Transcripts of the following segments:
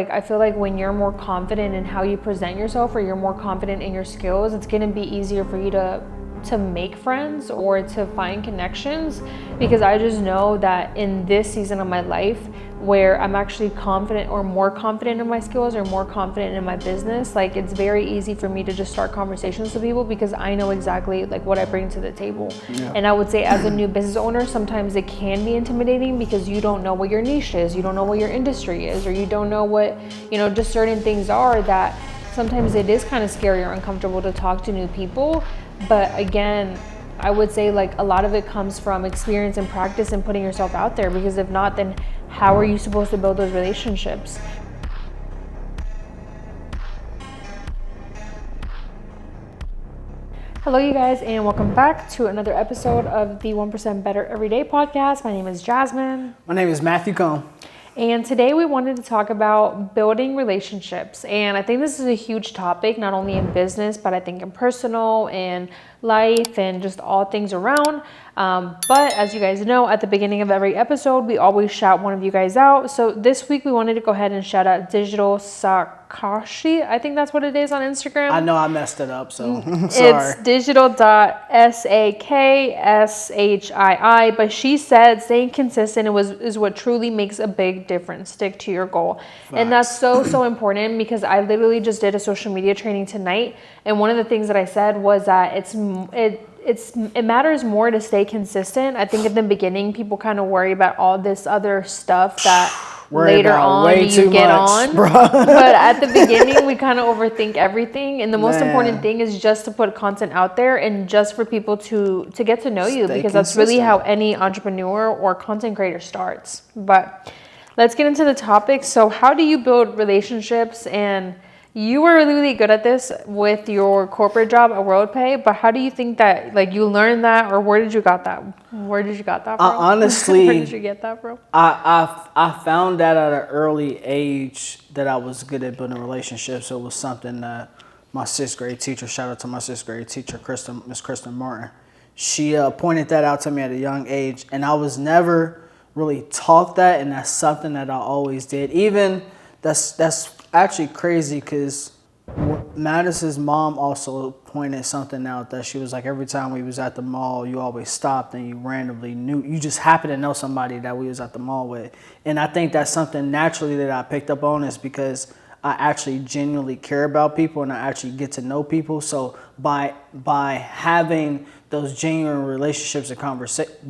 Like, I feel like when you're more confident in how you present yourself, or you're more confident in your skills, it's going to be easier for you to make friends or to find connections, because I just know that in this season of my life where I'm actually confident, or more confident in my skills, or more confident in my business, like, it's very easy for me to just start conversations with people because I know exactly like what I bring to the table. Yeah. And I would say, as a new business owner, sometimes it can be intimidating because you don't know what your niche is, you don't know what your industry is, or you don't know what, just certain things are, that sometimes it is kind of scary or uncomfortable to talk to new people. But again, I would say, like, a lot of it comes from experience and practice and putting yourself out there, because if not, then how are you supposed to build those relationships? Hello, you guys, and welcome back to another episode of the 1% Better Everyday podcast. My name is Jasmine. My name is Matthew Cohn. And today we wanted to talk about building relationships. And I think this is a huge topic, not only in business, but I think in personal and life and just all things around. But as you guys know, at the beginning of every episode, we always shout one of you guys out. So this week we wanted to go ahead and shout out Digital Sakashi. I think that's what it is on Instagram. I know I messed it up, so sorry. It's digital.sakshii. But she said staying consistent is what truly makes a big difference. Stick to your goal. Facts. And that's so important, because I literally just did a social media training tonight. And one of the things that I said was that it matters more to stay consistent. I think at the beginning, people kind of worry about all this other stuff that later on you get on. But at the beginning, we kind of overthink everything. And the most important thing is just to put content out there, and just for people to get to know you, because that's really how any entrepreneur or content creator starts. But let's get into the topic. So how do you build relationships? And you were really good at this with your corporate job at WorldPay, but how do you think that, like, you learned that, or where did you got that? Where did you got that from? Honestly, where did you get that from? I found that at an early age that I was good at building relationships. So it was something that my sixth grade teacher, shout out to my sixth grade teacher, Miss Kristen Martin, she pointed that out to me at a young age, and I was never really taught that, and that's something that I always did. Even that's actually crazy, because Mattis's mom also pointed something out, that she was like, every time we was at the mall, you always stopped and you randomly knew, you just happened to know somebody that we was at the mall with. And I think that's something naturally that I picked up on, is because I actually genuinely care about people and I actually get to know people. So by having those genuine relationships and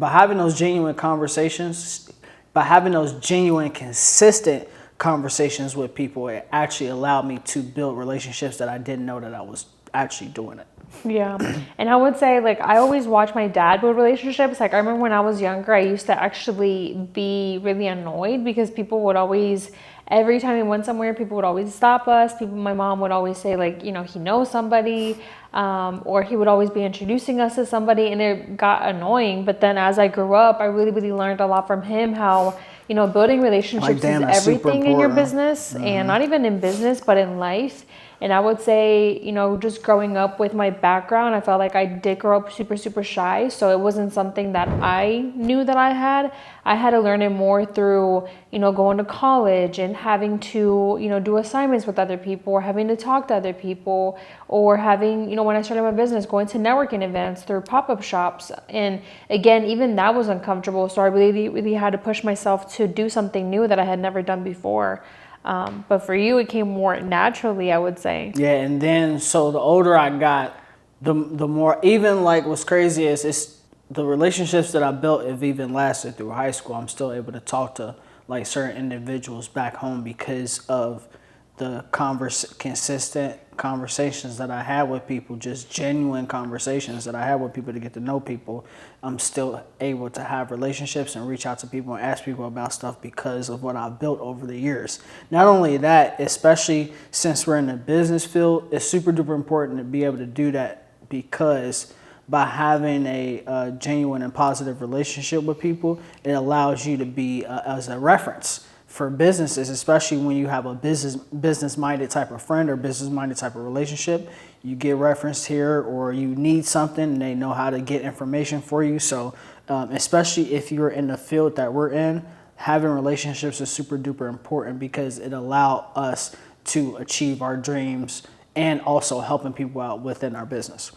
by having those genuine conversations, by having those genuine, consistent conversations with people, it actually allowed me to build relationships that I didn't know that I was actually doing it. Yeah. And I would say, like, I always watch my dad build relationships. Like, I remember when I was younger, I used to actually be really annoyed because people would always, every time we went somewhere, people would always stop us. My mom would always say, like, he knows somebody, or he would always be introducing us to somebody, and it got annoying. But then as I grew up, I really learned a lot from him, how building relationships is everything in your business, and not even in business, but in life. And I would say, just growing up with my background, I felt like I did grow up super shy. So it wasn't something that I knew that I had. I had to learn it more through, going to college and having to, do assignments with other people, or having to talk to other people, or having, when I started my business, going to networking events through pop-up shops. And again, even that was uncomfortable. So I really had to push myself to do something new that I had never done before. But for you, it came more naturally, I would say. Yeah, and then so the older I got, the more, even like what's crazy is it's the relationships that I built have even lasted through high school. I'm still able to talk to like certain individuals back home because of the consistent conversations that I had with people, just genuine conversations that I had with people to get to know people. I'm still able to have relationships and reach out to people and ask people about stuff because of what I've built over the years. Not only that, especially since we're in the business field, it's super duper important to be able to do that, because by having a genuine and positive relationship with people, it allows you to be as a reference for businesses, especially when you have a business-minded type of friend or business-minded type of relationship. You get referenced here, or you need something and they know how to get information for you. So especially if you're in the field that we're in, having relationships is super duper important because it allowed us to achieve our dreams and also helping people out within our business.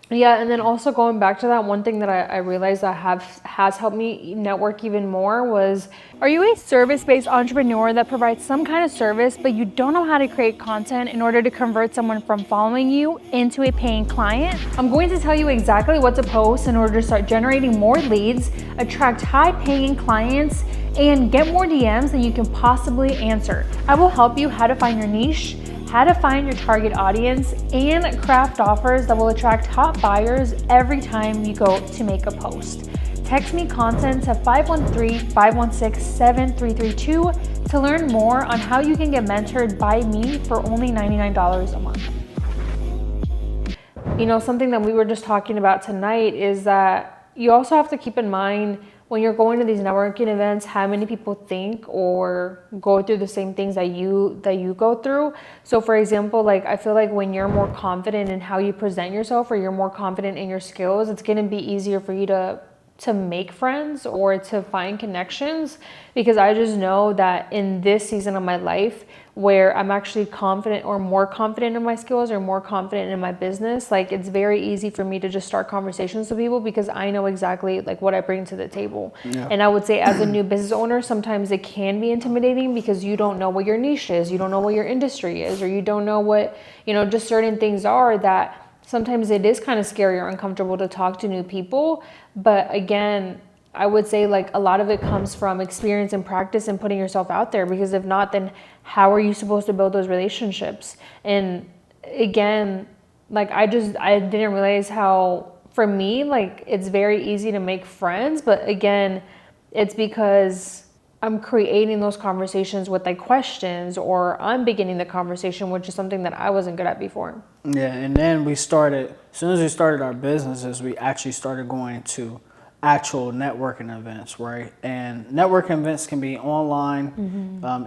Yeah, and then also going back to that, one thing that I realized that has helped me network even more was, are you a service-based entrepreneur that provides some kind of service, but you don't know how to create content in order to convert someone from following you into a paying client? I'm going to tell you exactly what to post in order to start generating more leads, attract high-paying clients, and get more DMs than you can possibly answer. I will help you how to find your niche, how to find your target audience, and craft offers that will attract top buyers every time you go to make a post. Text me content to 513-516-7332 to learn more on how you can get mentored by me for only $99 a month. You know, something that we were just talking about tonight is that you also have to keep in mind when you're going to these networking events, how many people think or go through the same things that you go through. So for example, like I feel like when you're more confident in how you present yourself or you're more confident in your skills, it's going to be easier for you to make friends or to find connections, because I just know that in this season of my life where I'm actually confident or more confident in my skills or more confident in my business, like it's very easy for me to just start conversations with people because I know exactly like what I bring to the table. Yeah. And I would say as a new business owner, sometimes it can be intimidating because you don't know what your niche is, you don't know what your industry is, or you don't know what, you know, just certain things are that sometimes it is kind of scary or uncomfortable to talk to new people. But again, I would say like a lot of it comes from experience and practice and putting yourself out there, because if not, then how are you supposed to build those relationships? And again, like I didn't realize how, for me, like it's very easy to make friends, but again, it's because I'm creating those conversations with like questions, or I'm beginning the conversation, which is something that I wasn't good at before. Yeah, and then as soon as we started our businesses, we actually started going to actual networking events, right? And networking events can be online,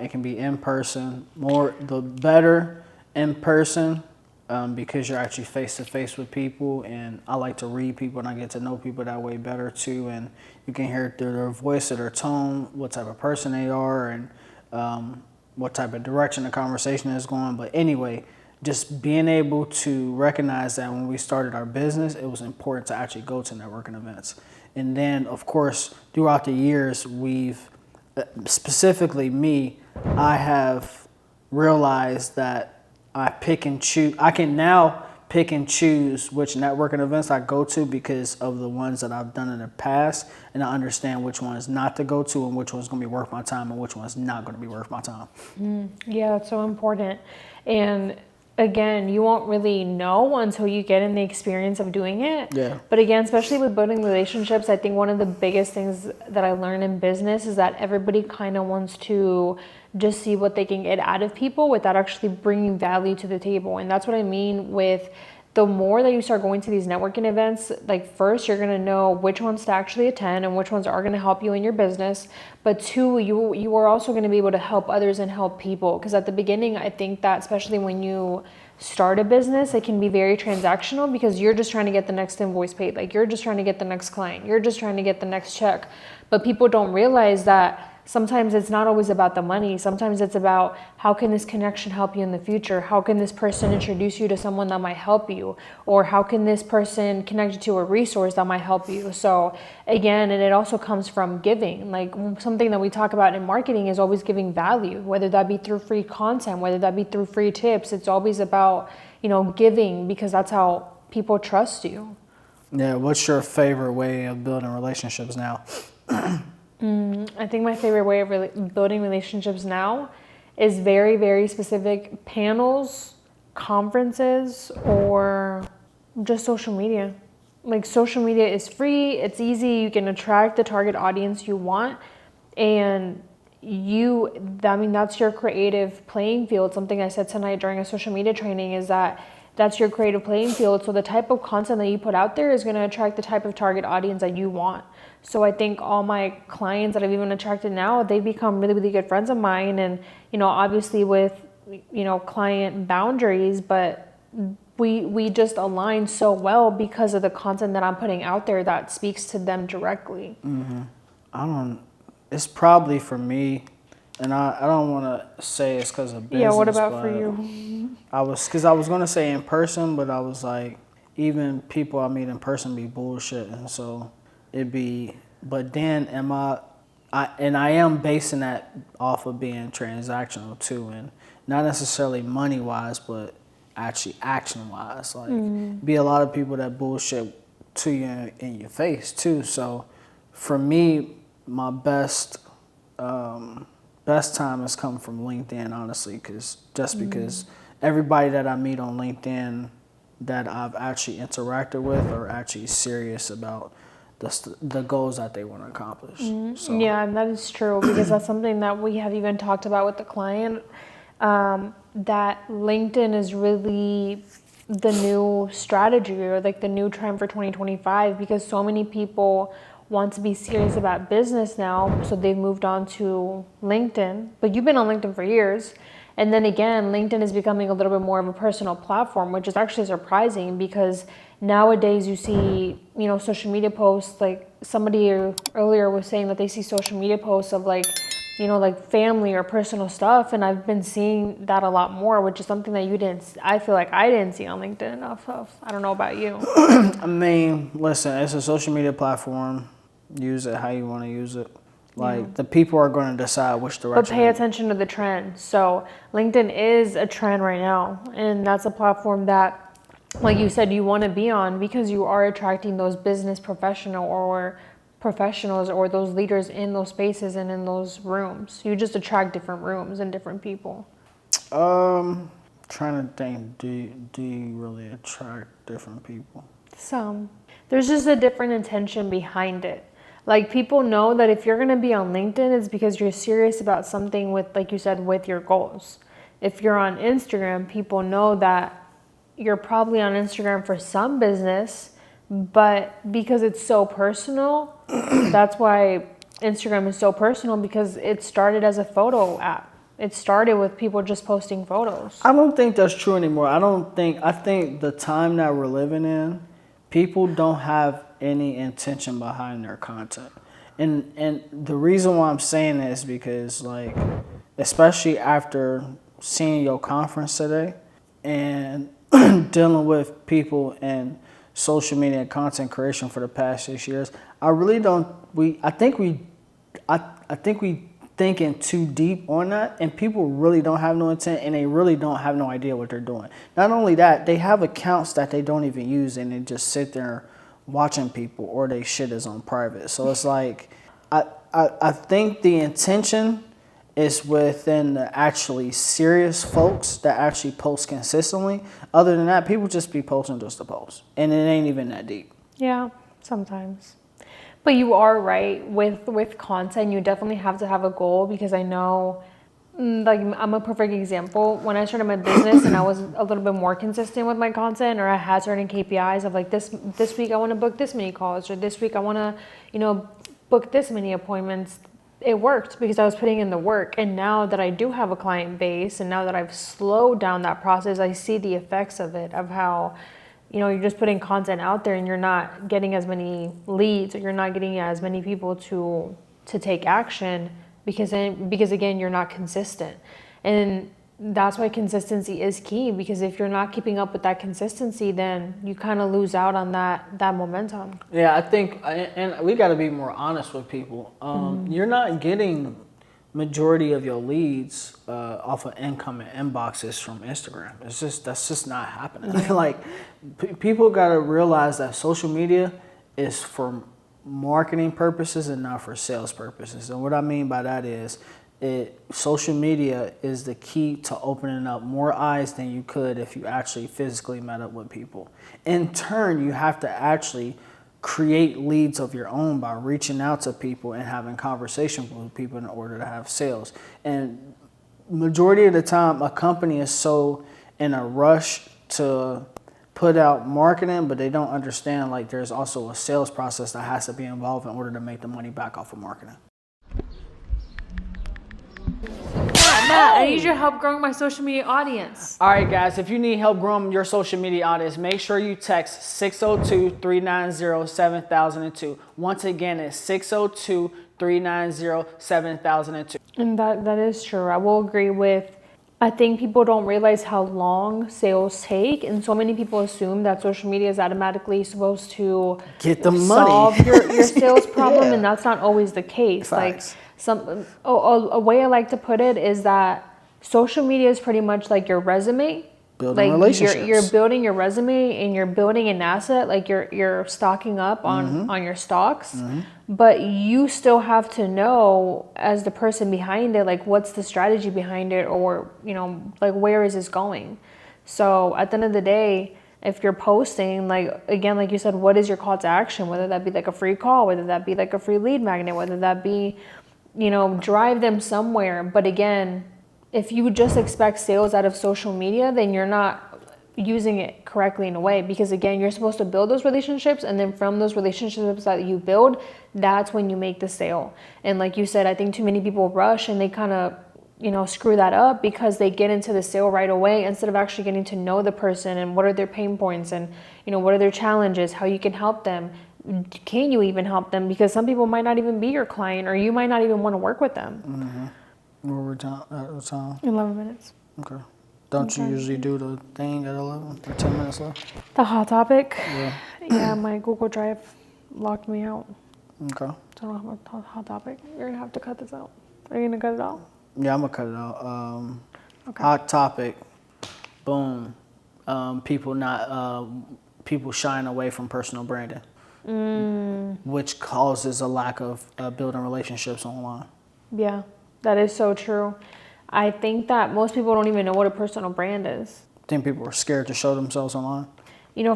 it can be in person, the better in person, because you're actually face to face with people, and I like to read people and I get to know people that way better too, and you can hear through their voice or their tone what type of person they are and what type of direction the conversation is going. But anyway, just being able to recognize that when we started our business, it was important to actually go to networking events. And then, of course, throughout the years, specifically me, I have realized that I can now pick and choose which networking events I go to because of the ones that I've done in the past, and I understand which ones not to go to and which one's going to be worth my time and which one's not going to be worth my time. Yeah, that's so important. And again, you won't really know until you get in the experience of doing it. Yeah. But again, especially with building relationships, I think one of the biggest things that I learned in business is that everybody kind of wants to just see what they can get out of people without actually bringing value to the table. And that's what I mean with the more that you start going to these networking events, like first, you're going to know which ones to actually attend and which ones are going to help you in your business. But two, you are also going to be able to help others and help people. Because at the beginning, I think that especially when you start a business, it can be very transactional because you're just trying to get the next invoice paid. Like you're just trying to get the next client. You're just trying to get the next check. But people don't realize that sometimes it's not always about the money. Sometimes it's about how can this connection help you in the future? How can this person introduce you to someone that might help you? Or how can this person connect you to a resource that might help you? So again, and it also comes from giving. Like something that we talk about in marketing is always giving value, whether that be through free content, whether that be through free tips. It's always about, giving, because that's how people trust you. Yeah, what's your favorite way of building relationships now? I think my favorite way of building relationships now is very, very specific panels, conferences, or just social media. Like social media is free, it's easy, you can attract the target audience you want, and that's your creative playing field. Something I said tonight during a social media training is that's your creative playing field. So the type of content that you put out there is going to attract the type of target audience that you want. So I think all my clients that I've even attracted now, they become really, really good friends of mine. And, obviously with, client boundaries, but we just align so well because of the content that I'm putting out there that speaks to them directly. Mm-hmm. It's probably for me, and I don't want to say it's because of business. Yeah, what about for you? I was gonna say in person, but I was like, even people I meet in person be bullshit, and so it'd be. But then I am basing that off of being transactional too, and not necessarily money wise, but actually action wise. Like be a lot of people that bullshit to you in your face too. So for me, my best time has come from LinkedIn, honestly, because everybody that I meet on LinkedIn that I've actually interacted with are actually serious about the goals that they want to accomplish. So Yeah, and that is true because that's something that we have even talked about with the client. That LinkedIn is really the new strategy or like the new trend for 2025 because so many people want to be serious about business now, so they've moved on to LinkedIn. But you've been on LinkedIn for years. And then again, LinkedIn is becoming a little bit more of a personal platform, which is actually surprising because nowadays you see, social media posts, like somebody earlier was saying that they see social media posts of like family or personal stuff. And I've been seeing that a lot more, which is something that I feel like I didn't see on LinkedIn enough of. I don't know about you. I mean, listen, it's a social media platform. Use it how you want to use it. Like the people are going to decide which direction. But pay attention to the trend. So LinkedIn is a trend right now, and that's a platform that, like you said, you want to be on because you are attracting those business professionals or those leaders in those spaces and in those rooms. You just attract different rooms and different people. Trying to think, do you really attract different people? Some. There's just a different intention behind it. Like people know that if you're going to be on LinkedIn, it's because you're serious about something with, like you said, with your goals. If you're on Instagram, people know that you're probably on Instagram for some business, but because it's so personal, that's why Instagram is so personal because it started as a photo app. It started with people just posting photos. I don't think that's true anymore. I think the time that we're living in, people don't have any intention behind their content. And the reason why I'm saying that is because, like, especially after seeing your conference today and dealing with people in social media and content creation for the past 6 years, I think we thinking too deep on that, and people really don't have no intent and they really don't have no idea what they're doing. Not only that, they have accounts that they don't even use and they just sit there watching people, or they shit is on private. So it's like I think the intention is within the actually serious folks that actually post consistently. Other than that, people just be posting just to post, and it ain't even that deep. Yeah, sometimes. But you are right with content. You definitely have to have a goal because I know, like I'm a perfect example. When I started my business and I was a little bit more consistent with my content, or I had certain KPIs of like this week I want to book this many calls, or this week I want to, book this many appointments. It worked because I was putting in the work. And now that I do have a client base and now that I've slowed down that process, I see the effects of it, of how you're just putting content out there and you're not getting as many leads, or you're not getting as many people to take action because again, you're not consistent. And that's why consistency is key, because if you're not keeping up with that consistency, then you kind of lose out on that momentum. Yeah, I think, and we got to be more honest with people. You're not getting majority of your leads off of incoming inboxes from Instagram. That's just not happening. Like people got to realize that social media is for marketing purposes and not for sales purposes. And what I mean by that is social media is the key to opening up more eyes than you could if you actually physically met up with people. In turn, you have to actually create leads of your own by reaching out to people and having conversations with people in order to have sales. And majority of the time, a company is so in a rush to put out marketing, but they don't understand like there's also a sales process that has to be involved in order to make the money back off of marketing. Matt, I need your help growing my social media audience. All right, guys, if you need help growing your social media audience, make sure you text 602-390-7002. Once again, it's 390-7002. And that is true. I will agree with. I think people don't realize how long sales take, and so many people assume that social media is automatically supposed to Get the money. solve your sales problem, Yeah. and that's not always the case. Facts. Like a way I like to put it is that social media is pretty much like your resume. Building Like relationships. you're building your resume and you're building an asset, like you're stocking up on your stocks, but you still have to know as the person behind it, like what's the strategy behind it, or like where is this going. So at the end of the day, if you're posting, like again, like you said, what is your call to action, whether that be like a free call, whether that be like a free lead magnet, whether that be drive them somewhere. But again, if you just expect sales out of social media, then you're not using it correctly in a way, because again, you're supposed to build those relationships, and then from those relationships that you build, that's when you make the sale. And like you said, I think too many people rush and they kind of screw that up because they get into the sale right away instead of actually getting to know the person and what are their pain points, and what are their challenges, how you can help them. Can you even help them? Because some people might not even be your client, or you might not even want to work with them. What were we at time? 11 minutes. Okay. Don't you usually do the thing at 11 or 10 minutes left? The hot topic? Yeah. Yeah, my Google Drive locked me out. Okay. So I don't have a hot topic. You're going to have to cut this out. Are you going to cut it out? Yeah, I'm going to cut it out. Okay. Hot topic. Boom. People shying away from personal branding, which causes a lack of building relationships online. Yeah, that is so true. I think that most people don't even know what a personal brand is. I think people are scared to show themselves online.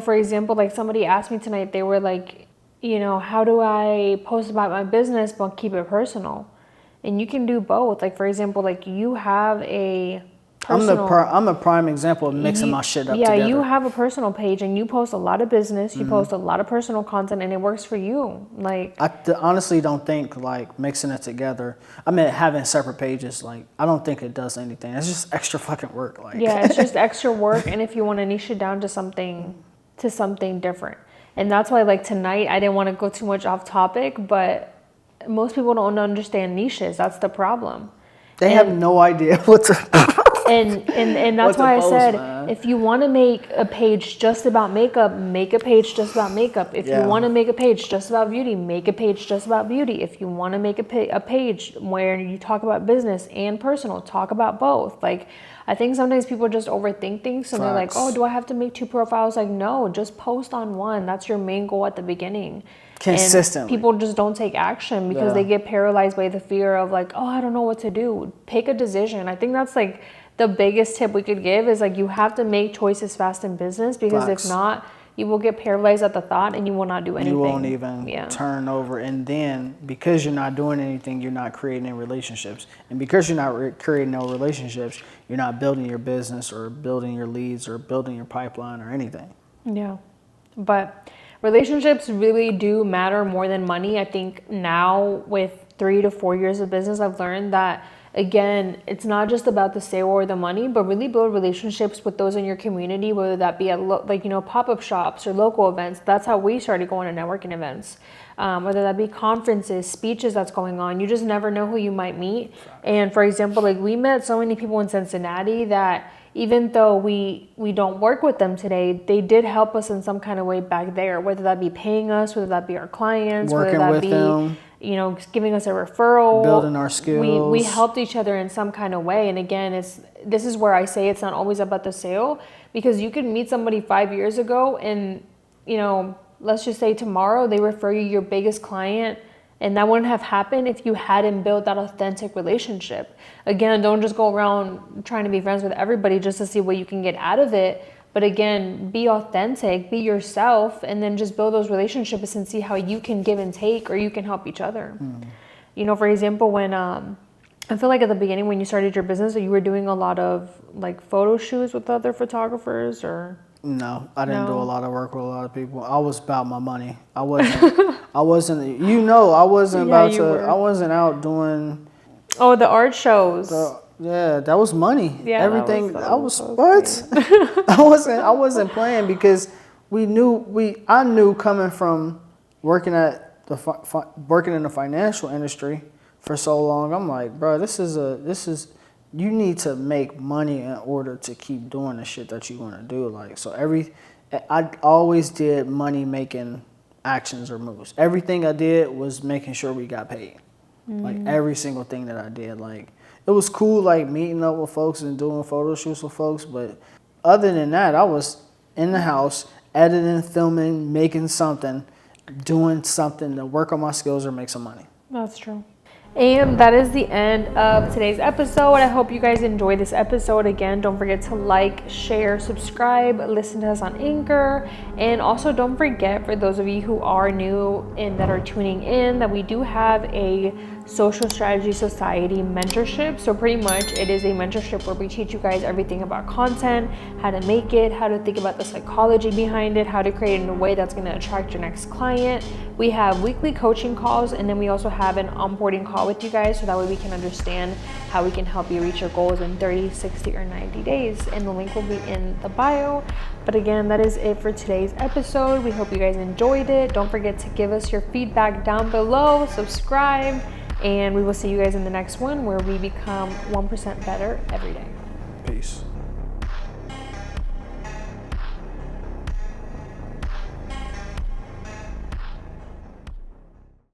For example, like somebody asked me tonight, they were like, how do I post about my business but keep it personal? And you can do both. Like, for example, like you have a personal... I'm a prime example of mixing my shit up together. Yeah, you have a personal page and you post a lot of business, you post a lot of personal content, and it works for you. Like, I honestly don't think like mixing it together. I mean, having separate pages, like I don't think it does anything. It's just extra fucking work. Like, yeah, it's just extra work. And if you want to niche it down to something different, and that's why like tonight I didn't want to go too much off topic, but most people don't understand niches. That's the problem. They have no idea what to. And that's why I said, man. if you want to make a page just about makeup, make a page just about makeup. If you want to make a page just about beauty, make a page just about beauty. If you want to make a page where you talk about business and personal, talk about both. Like, I think sometimes people just overthink things, and they're like, oh, do I have to make 2 profiles? Like, no, just post on one. That's your main goal at the beginning. Consistently. And people just don't take action because they get paralyzed by the fear of like, oh, I don't know what to do. Pick a decision. I think that's like the biggest tip we could give is like you have to make choices fast in business, because if not, you will get paralyzed at the thought and you will not do anything. You won't even turn over. And then because you're not doing anything, you're not creating any relationships. And because you're not creating no relationships, you're not building your business or building your leads or building your pipeline or anything. Yeah. But relationships really do matter more than money. I think now with 3 to 4 years of business, I've learned that, again, it's not just about the sale or the money, but really build relationships with those in your community, whether that be at pop-up shops or local events. That's how we started going to networking events. Whether that be conferences, speeches that's going on. You just never know who you might meet. And for example, like we met so many people in Cincinnati that even though we don't work with them today, they did help us in some kind of way back there, whether that be paying us, whether that be our clients, working whether that with be them, giving us a referral, building our skills. We helped each other in some kind of way. And again, this is where I say it's not always about the sale, because you could meet somebody 5 years ago and let's just say tomorrow they refer you your biggest client, and that wouldn't have happened if you hadn't built that authentic relationship. Again, don't just go around trying to be friends with everybody just to see what you can get out of it. But again, be authentic, be yourself, and then just build those relationships and see how you can give and take, or you can help each other. For example, when I feel like at the beginning when you started your business, you were doing a lot of like photo shoots with other photographers, or... No, I didn't do a lot of work with a lot of people. I was about my money. I wasn't I wasn't out doing the art shows. That was money. Yeah, everything. I wasn't playing, because I knew coming from working at working in the financial industry for so long, I'm like, bro, you need to make money in order to keep doing the shit that you want to do. Like, I always did money making actions or moves. Everything I did was making sure we got paid. Like every single thing that I did, like it was cool, like meeting up with folks and doing photo shoots with folks. But other than that, I was in the house editing, filming, making something, doing something to work on my skills or make some money. That's true. And that is the end of today's episode. I hope you guys enjoyed this episode. Again, don't forget to like, share, subscribe, listen to us on Anchor. And also don't forget, for those of you who are new and that are tuning in, that we do have a Social Strategy Society mentorship. So pretty much it is a mentorship where we teach you guys everything about content, how to make it, how to think about the psychology behind it, how to create it in a way that's going to attract your next client. We have weekly coaching calls, and then we also have an onboarding call with you guys, so that way we can understand how we can help you reach your goals in 30, 60, or 90 days. And the link will be in the bio. But again, that is it for today's episode. We hope you guys enjoyed it. Don't forget to give us your feedback down below, subscribe, and we will see you guys in the next one, where we become 1% better every day. Peace.